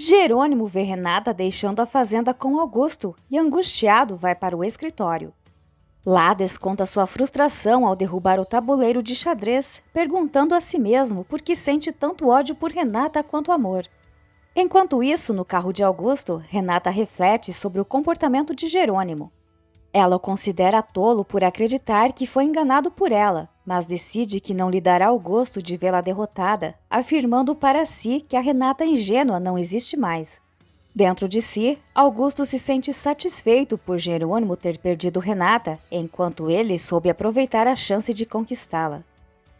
Jerônimo vê Renata deixando a fazenda com Augusto e, angustiado, vai para o escritório. Lá desconta sua frustração ao derrubar o tabuleiro de xadrez, perguntando a si mesmo por que sente tanto ódio por Renata quanto amor. Enquanto isso, no carro de Augusto, Renata reflete sobre o comportamento de Jerônimo. Ela o considera tolo por acreditar que foi enganado por ela, mas decide que não lhe dará o gosto de vê-la derrotada, afirmando para si que a Renata ingênua não existe mais. Dentro de si, Augusto se sente satisfeito por Jerônimo ter perdido Renata, enquanto ele soube aproveitar a chance de conquistá-la.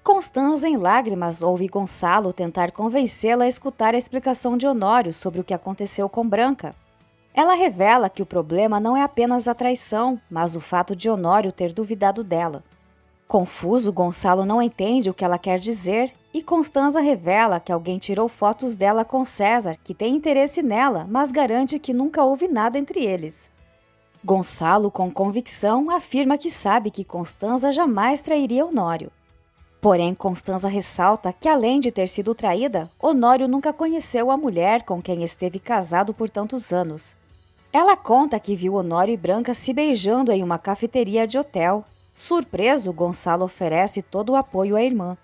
Constanza, em lágrimas, ouve Gonçalo tentar convencê-la a escutar a explicação de Honório sobre o que aconteceu com Branca. Ela revela que o problema não é apenas a traição, mas o fato de Honório ter duvidado dela. Confuso, Gonçalo não entende o que ela quer dizer e Constanza revela que alguém tirou fotos dela com César, que tem interesse nela, mas garante que nunca houve nada entre eles. Gonçalo, com convicção, afirma que sabe que Constanza jamais trairia Honório. Porém, Constanza ressalta que, além de ter sido traída, Honório nunca conheceu a mulher com quem esteve casado por tantos anos. Ela conta que viu Honório e Branca se beijando em uma cafeteria de hotel. Surpreso, Gonçalo oferece todo o apoio à irmã.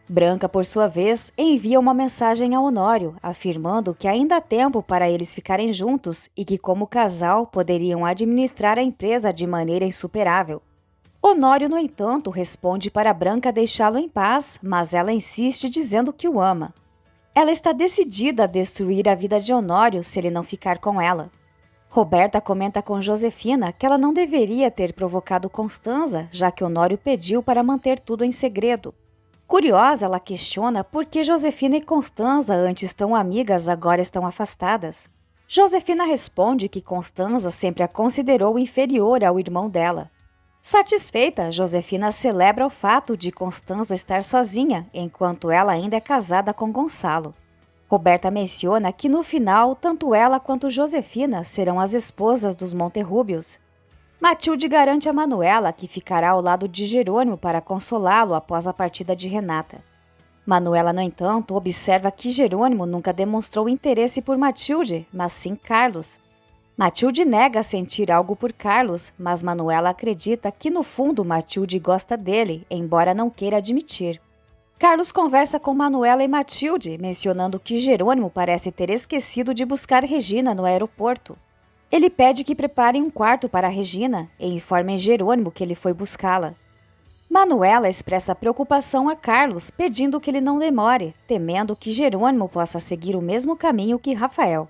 Branca, por sua vez, envia uma mensagem a Honório, afirmando que ainda há tempo para eles ficarem juntos e que, como casal, poderiam administrar a empresa de maneira insuperável. Honório, no entanto, responde para Branca deixá-lo em paz, mas ela insiste dizendo que o ama. Ela está decidida a destruir a vida de Honório se ele não ficar com ela. Roberta comenta com Josefina que ela não deveria ter provocado Constanza, já que Honório pediu para manter tudo em segredo. Curiosa, ela questiona por que Josefina e Constanza, antes tão amigas, agora estão afastadas. Josefina responde que Constanza sempre a considerou inferior ao irmão dela. Satisfeita, Josefina celebra o fato de Constanza estar sozinha, enquanto ela ainda é casada com Gonçalo. Roberta menciona que no final, tanto ela quanto Josefina serão as esposas dos Monterrúbios. Matilde garante a Manuela que ficará ao lado de Jerônimo para consolá-lo após a partida de Renata. Manuela, no entanto, observa que Jerônimo nunca demonstrou interesse por Matilde, mas sim Carlos. Matilde nega sentir algo por Carlos, mas Manuela acredita que no fundo Matilde gosta dele, embora não queira admitir. Carlos conversa com Manuela e Matilde, mencionando que Jerônimo parece ter esquecido de buscar Regina no aeroporto. Ele pede que preparem um quarto para Regina e informem Jerônimo que ele foi buscá-la. Manuela expressa preocupação a Carlos, pedindo que ele não demore, temendo que Jerônimo possa seguir o mesmo caminho que Rafael.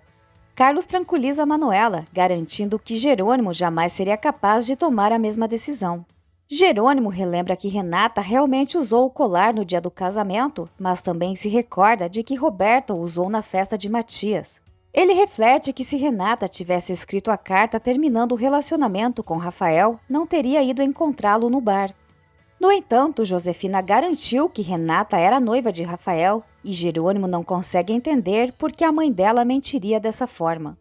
Carlos tranquiliza Manuela, garantindo que Jerônimo jamais seria capaz de tomar a mesma decisão. Jerônimo relembra que Renata realmente usou o colar no dia do casamento, mas também se recorda de que Roberta o usou na festa de Matias. Ele reflete que se Renata tivesse escrito a carta terminando o relacionamento com Rafael, não teria ido encontrá-lo no bar. No entanto, Josefina garantiu que Renata era noiva de Rafael e Jerônimo não consegue entender por que a mãe dela mentiria dessa forma.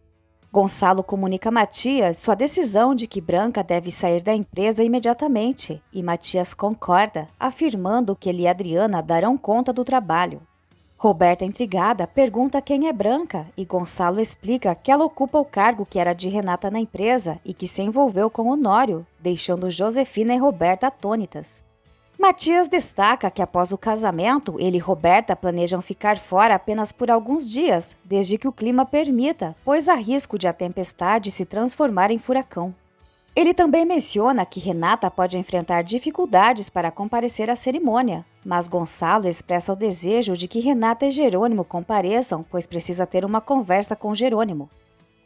Gonçalo comunica a Matias sua decisão de que Branca deve sair da empresa imediatamente e Matias concorda, afirmando que ele e Adriana darão conta do trabalho. Roberta, intrigada, pergunta quem é Branca e Gonçalo explica que ela ocupa o cargo que era de Renata na empresa e que se envolveu com Honório, deixando Josefina e Roberta atônitas. Matias destaca que após o casamento, ele e Roberta planejam ficar fora apenas por alguns dias, desde que o clima permita, pois há risco de a tempestade se transformar em furacão. Ele também menciona que Renata pode enfrentar dificuldades para comparecer à cerimônia, mas Gonçalo expressa o desejo de que Renata e Jerônimo compareçam, pois precisa ter uma conversa com Jerônimo.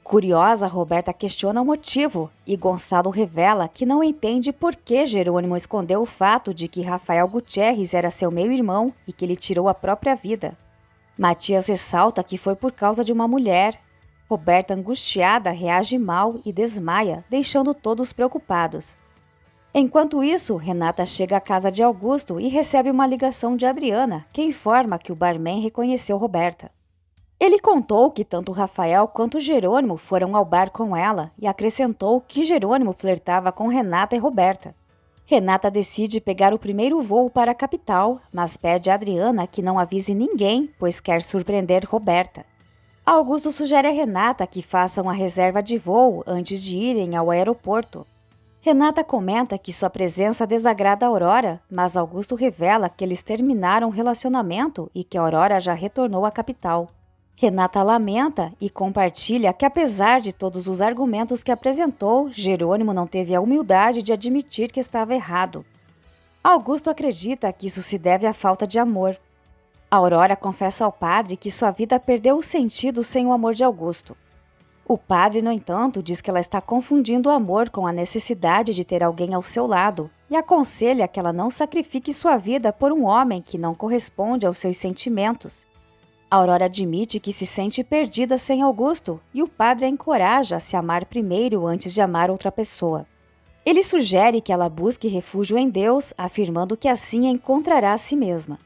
Curiosa, Roberta questiona o motivo e Gonçalo revela que não entende por que Jerônimo escondeu o fato de que Rafael Gutierrez era seu meio-irmão e que ele tirou a própria vida. Matias ressalta que foi por causa de uma mulher. Roberta, angustiada, reage mal e desmaia, deixando todos preocupados. Enquanto isso, Renata chega à casa de Augusto e recebe uma ligação de Adriana, que informa que o barman reconheceu Roberta. Ele contou que tanto Rafael quanto Jerônimo foram ao bar com ela e acrescentou que Jerônimo flertava com Renata e Roberta. Renata decide pegar o primeiro voo para a capital, mas pede a Adriana que não avise ninguém, pois quer surpreender Roberta. Augusto sugere a Renata que façam uma reserva de voo antes de irem ao aeroporto. Renata comenta que sua presença desagrada a Aurora, mas Augusto revela que eles terminaram o relacionamento e que a Aurora já retornou à capital. Renata lamenta e compartilha que, apesar de todos os argumentos que apresentou, Jerônimo não teve a humildade de admitir que estava errado. Augusto acredita que isso se deve à falta de amor. Aurora confessa ao padre que sua vida perdeu o sentido sem o amor de Augusto. O padre, no entanto, diz que ela está confundindo o amor com a necessidade de ter alguém ao seu lado e aconselha que ela não sacrifique sua vida por um homem que não corresponde aos seus sentimentos. Aurora admite que se sente perdida sem Augusto e o padre a encoraja a se amar primeiro antes de amar outra pessoa. Ele sugere que ela busque refúgio em Deus, afirmando que assim encontrará a si mesma.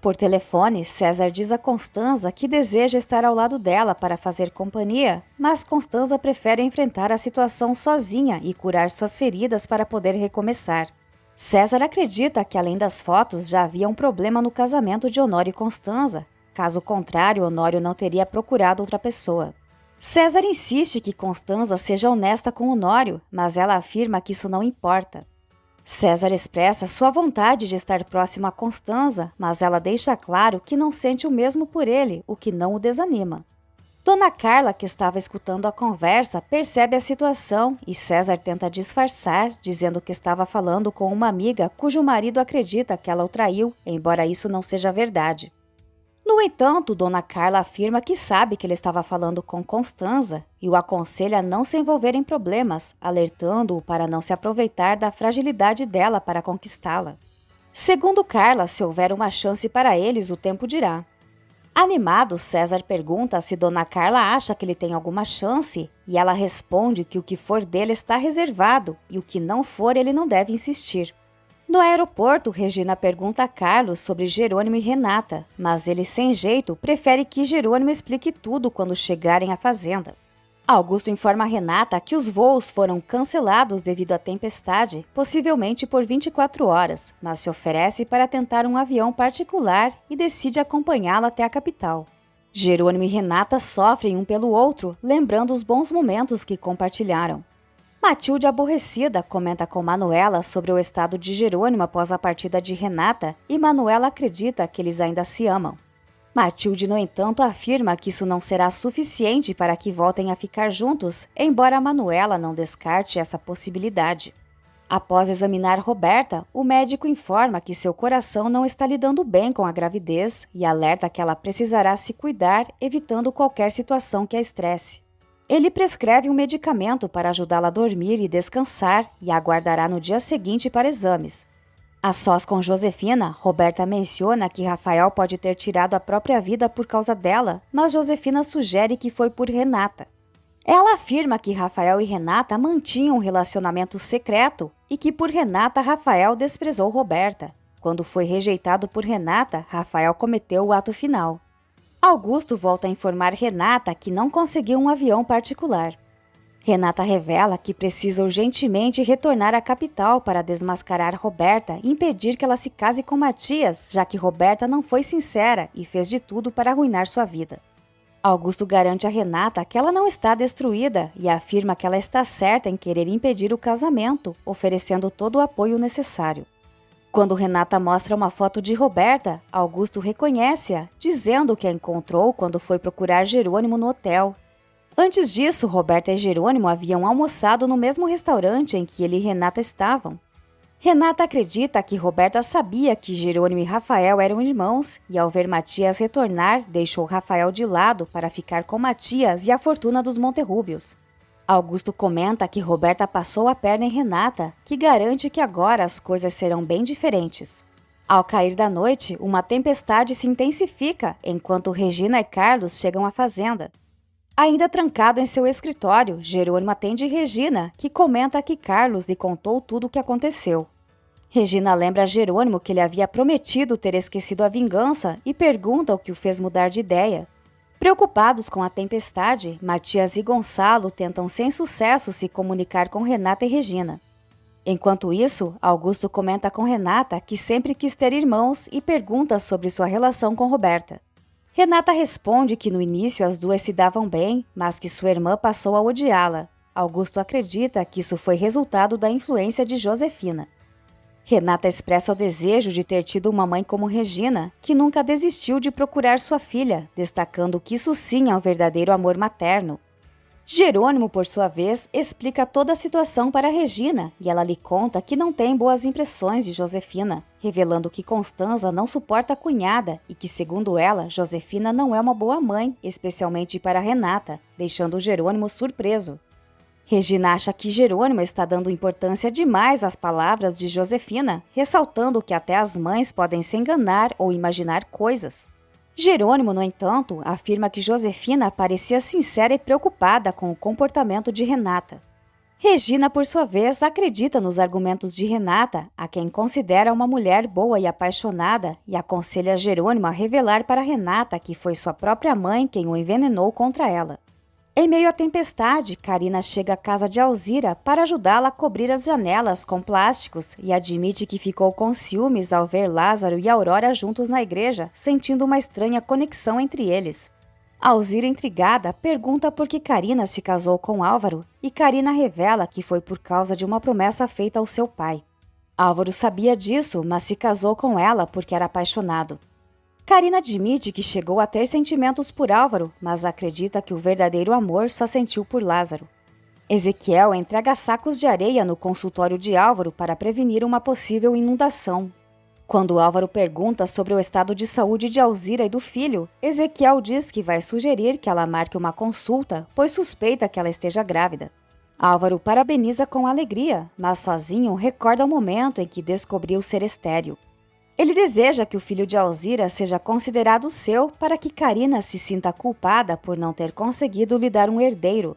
Por telefone, César diz a Constanza que deseja estar ao lado dela para fazer companhia, mas Constanza prefere enfrentar a situação sozinha e curar suas feridas para poder recomeçar. César acredita que, além das fotos, já havia um problema no casamento de Honório e Constanza. Caso contrário, Honório não teria procurado outra pessoa. César insiste que Constanza seja honesta com Honório, mas ela afirma que isso não importa. César expressa sua vontade de estar próximo a Constanza, mas ela deixa claro que não sente o mesmo por ele, o que não o desanima. Dona Carla, que estava escutando a conversa, percebe a situação e César tenta disfarçar, dizendo que estava falando com uma amiga cujo marido acredita que ela o traiu, embora isso não seja verdade. No entanto, Dona Carla afirma que sabe que ele estava falando com Constanza e o aconselha a não se envolver em problemas, alertando-o para não se aproveitar da fragilidade dela para conquistá-la. Segundo Carla, se houver uma chance para eles, o tempo dirá. Animado, César pergunta se Dona Carla acha que ele tem alguma chance e ela responde que o que for dele está reservado e o que não for ele não deve insistir. No aeroporto, Regina pergunta a Carlos sobre Jerônimo e Renata, mas ele, sem jeito, prefere que Jerônimo explique tudo quando chegarem à fazenda. Augusto informa a Renata que os voos foram cancelados devido à tempestade, possivelmente por 24 horas, mas se oferece para tentar um avião particular e decide acompanhá-la até a capital. Jerônimo e Renata sofrem um pelo outro, lembrando os bons momentos que compartilharam. Matilde, aborrecida, comenta com Manuela sobre o estado de Jerônimo após a partida de Renata e Manuela acredita que eles ainda se amam. Matilde, no entanto, afirma que isso não será suficiente para que voltem a ficar juntos, embora Manuela não descarte essa possibilidade. Após examinar Roberta, o médico informa que seu coração não está lidando bem com a gravidez e alerta que ela precisará se cuidar, evitando qualquer situação que a estresse. Ele prescreve um medicamento para ajudá-la a dormir e descansar e a aguardará no dia seguinte para exames. A sós com Josefina, Roberta menciona que Rafael pode ter tirado a própria vida por causa dela, mas Josefina sugere que foi por Renata. Ela afirma que Rafael e Renata mantinham um relacionamento secreto e que por Renata, Rafael desprezou Roberta. Quando foi rejeitado por Renata, Rafael cometeu o ato final. Augusto volta a informar Renata que não conseguiu um avião particular. Renata revela que precisa urgentemente retornar à capital para desmascarar Roberta e impedir que ela se case com Matias, já que Roberta não foi sincera e fez de tudo para arruinar sua vida. Augusto garante a Renata que ela não está destruída e afirma que ela está certa em querer impedir o casamento, oferecendo todo o apoio necessário. Quando Renata mostra uma foto de Roberta, Augusto reconhece-a, dizendo que a encontrou quando foi procurar Jerônimo no hotel. Antes disso, Roberta e Jerônimo haviam almoçado no mesmo restaurante em que ele e Renata estavam. Renata acredita que Roberta sabia que Jerônimo e Rafael eram irmãos e, ao ver Matias retornar, deixou Rafael de lado para ficar com Matias e a fortuna dos Monterrúbios. Augusto comenta que Roberta passou a perna em Renata, que garante que agora as coisas serão bem diferentes. Ao cair da noite, uma tempestade se intensifica enquanto Regina e Carlos chegam à fazenda. Ainda trancado em seu escritório, Jerônimo atende Regina, que comenta que Carlos lhe contou tudo o que aconteceu. Regina lembra a Jerônimo que ele havia prometido ter esquecido a vingança e pergunta o que o fez mudar de ideia. Preocupados com a tempestade, Matias e Gonçalo tentam sem sucesso se comunicar com Renata e Regina. Enquanto isso, Augusto comenta com Renata que sempre quis ter irmãos e pergunta sobre sua relação com Roberta. Renata responde que no início as duas se davam bem, mas que sua irmã passou a odiá-la. Augusto acredita que isso foi resultado da influência de Josefina. Renata expressa o desejo de ter tido uma mãe como Regina, que nunca desistiu de procurar sua filha, destacando que isso sim é um verdadeiro amor materno. Jerônimo, por sua vez, explica toda a situação para Regina e ela lhe conta que não tem boas impressões de Josefina, revelando que Constanza não suporta a cunhada e que, segundo ela, Josefina não é uma boa mãe, especialmente para Renata, deixando Jerônimo surpreso. Regina acha que Jerônimo está dando importância demais às palavras de Josefina, ressaltando que até as mães podem se enganar ou imaginar coisas. Jerônimo, no entanto, afirma que Josefina parecia sincera e preocupada com o comportamento de Renata. Regina, por sua vez, acredita nos argumentos de Renata, a quem considera uma mulher boa e apaixonada, e aconselha Jerônimo a revelar para Renata que foi sua própria mãe quem o envenenou contra ela. Em meio à tempestade, Carina chega à casa de Alzira para ajudá-la a cobrir as janelas com plásticos e admite que ficou com ciúmes ao ver Lázaro e Aurora juntos na igreja, sentindo uma estranha conexão entre eles. Alzira, intrigada, pergunta por que Carina se casou com Álvaro e Carina revela que foi por causa de uma promessa feita ao seu pai. Álvaro sabia disso, mas se casou com ela porque era apaixonado. Carina admite que chegou a ter sentimentos por Álvaro, mas acredita que o verdadeiro amor só sentiu por Lázaro. Ezequiel entrega sacos de areia no consultório de Álvaro para prevenir uma possível inundação. Quando Álvaro pergunta sobre o estado de saúde de Alzira e do filho, Ezequiel diz que vai sugerir que ela marque uma consulta, pois suspeita que ela esteja grávida. Álvaro parabeniza com alegria, mas sozinho recorda o momento em que descobriu ser estéril. Ele deseja que o filho de Alzira seja considerado seu para que Carina se sinta culpada por não ter conseguido lhe dar um herdeiro.